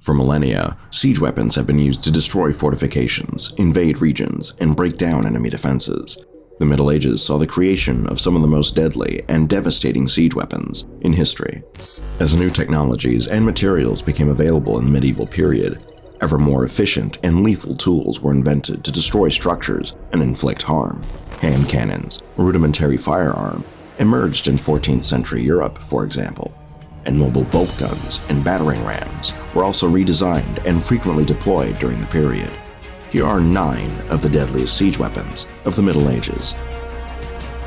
For millennia, siege weapons have been used to destroy fortifications, invade regions, and break down enemy defenses. The Middle Ages saw the creation of some of the most deadly and devastating siege weapons in history. As new technologies and materials became available in the medieval period, ever more efficient and lethal tools were invented to destroy structures and inflict harm. Hand cannons, a rudimentary firearm, emerged in 14th century Europe, for example, and mobile bolt guns and battering rams were also redesigned and frequently deployed during the period. Here are 9 of the deadliest siege weapons of the Middle Ages.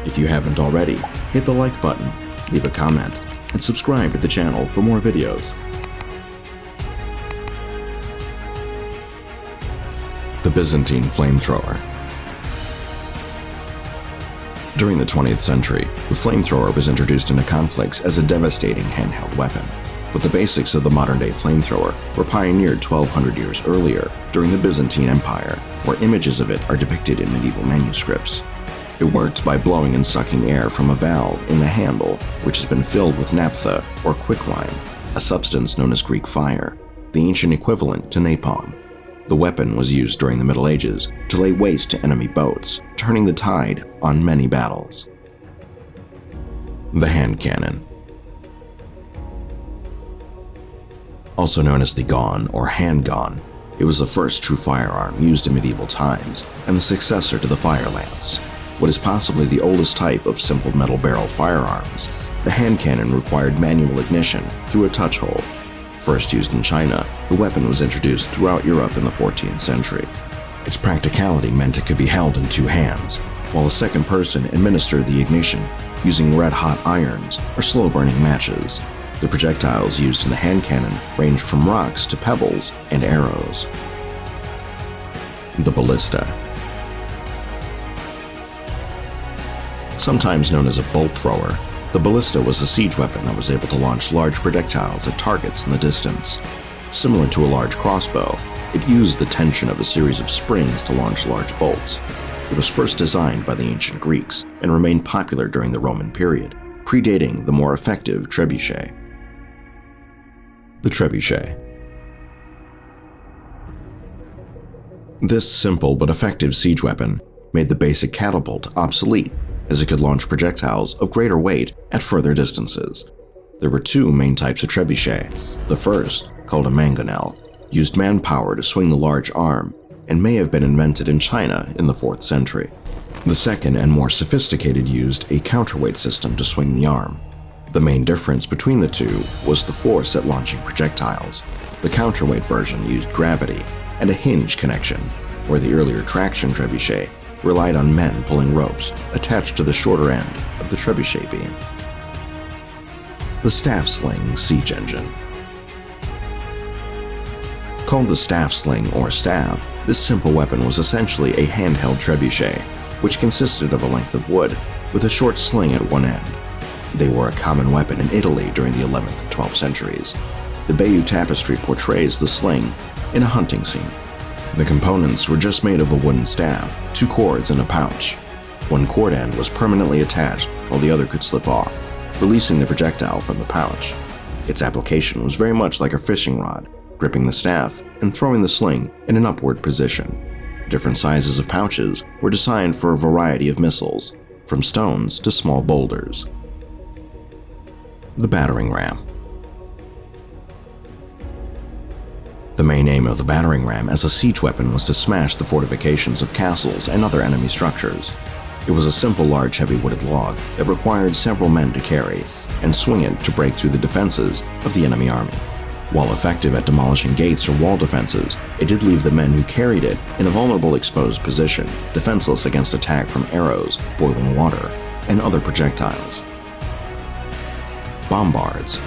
If you haven't already, hit the like button, leave a comment, and subscribe to the channel for more videos. The Byzantine Flamethrower. During the 20th century, the flamethrower was introduced into conflicts as a devastating handheld weapon. But the basics of the modern-day flamethrower were pioneered 1,200 years earlier during the Byzantine Empire, where images of it are depicted in medieval manuscripts. It worked by blowing and sucking air from a valve in the handle, which has been filled with naphtha or quicklime, a substance known as Greek fire, the ancient equivalent to napalm. The weapon was used during the Middle Ages to lay waste to enemy boats, turning the tide on many battles. The hand cannon. Also known as the gon or handgun, it was the first true firearm used in medieval times and the successor to the fire lance. What is possibly the oldest type of simple metal barrel firearms, the hand cannon required manual ignition through a touch hole. First used in China, the weapon was introduced throughout Europe in the 14th century. Its practicality meant it could be held in 2 hands, while a second person administered the ignition using red-hot irons or slow-burning matches. The projectiles used in the hand cannon ranged from rocks to pebbles and arrows. The ballista. Sometimes known as a bolt thrower, the ballista was a siege weapon that was able to launch large projectiles at targets in the distance. Similar to a large crossbow, it used the tension of a series of springs to launch large bolts. It was first designed by the ancient Greeks and remained popular during the Roman period, predating the more effective trebuchet. The trebuchet. This simple but effective siege weapon made the basic catapult obsolete, as it could launch projectiles of greater weight at further distances. There were 2 main types of trebuchet. The first, called a mangonel, used manpower to swing the large arm and may have been invented in China in the 4th century. The second and more sophisticated used a counterweight system to swing the arm. The main difference between the 2 was the force at launching projectiles. The counterweight version used gravity and a hinge connection, where the earlier traction trebuchet relied on men pulling ropes attached to the shorter end of the trebuchet beam. The staff sling siege engine. Called the staff sling or stav, this simple weapon was essentially a handheld trebuchet, which consisted of a length of wood with a short sling at one end. They were a common weapon in Italy during the 11th and 12th centuries. The Bayeux Tapestry portrays the sling in a hunting scene. The components were just made of a wooden staff, 2 cords, and a pouch. One cord end was permanently attached while the other could slip off, releasing the projectile from the pouch. Its application was very much like a fishing rod, gripping the staff and throwing the sling in an upward position. Different sizes of pouches were designed for a variety of missiles, from stones to small boulders. The battering ram. The main aim of the battering ram as a siege weapon was to smash the fortifications of castles and other enemy structures. It was a simple large heavy wooded log that required several men to carry and swing it to break through the defenses of the enemy army. While effective at demolishing gates or wall defenses, it did leave the men who carried it in a vulnerable exposed position, defenseless against attack from arrows, boiling water, and other projectiles. Bombards.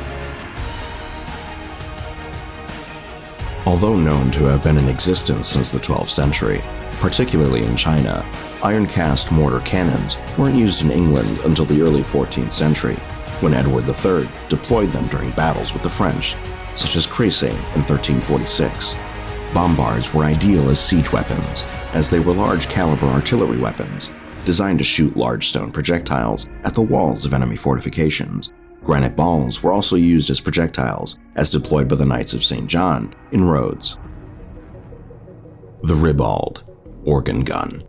Although known to have been in existence since the 12th century, particularly in China, iron cast mortar cannons weren't used in England until the early 14th century, when Edward III deployed them during battles with the French, such as Crécy in 1346. Bombards were ideal as siege weapons, as they were large caliber artillery weapons, designed to shoot large stone projectiles at the walls of enemy fortifications, Granite balls were also used as projectiles, as deployed by the Knights of St. John in Rhodes. The ribald, organ gun.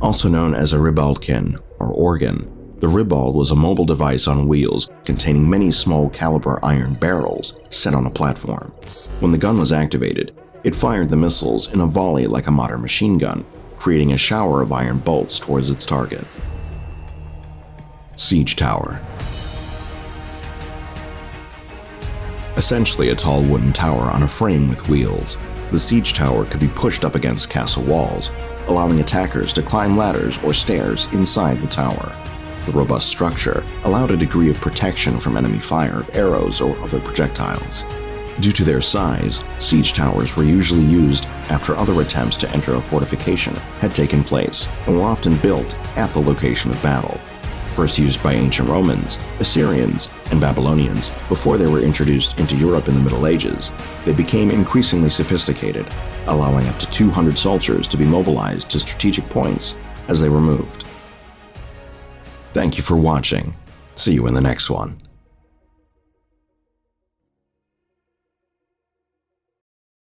Also known as a ribaldkin or organ, the ribald was a mobile device on wheels containing many small caliber iron barrels set on a platform. When the gun was activated, it fired the missiles in a volley like a modern machine gun, creating a shower of iron bolts towards its target. Siege tower. Essentially a tall wooden tower on a frame with wheels, the siege tower could be pushed up against castle walls, allowing attackers to climb ladders or stairs inside the tower. The robust structure allowed a degree of protection from enemy fire of arrows or other projectiles. Due to their size, siege towers were usually used after other attempts to enter a fortification had taken place and were often built at the location of battle. First used by ancient Romans, Assyrians, and Babylonians before they were introduced into Europe in the Middle Ages, they became increasingly sophisticated, allowing up to 200 soldiers to be mobilized to strategic points as they were moved. Thank you for watching. See you in the next one.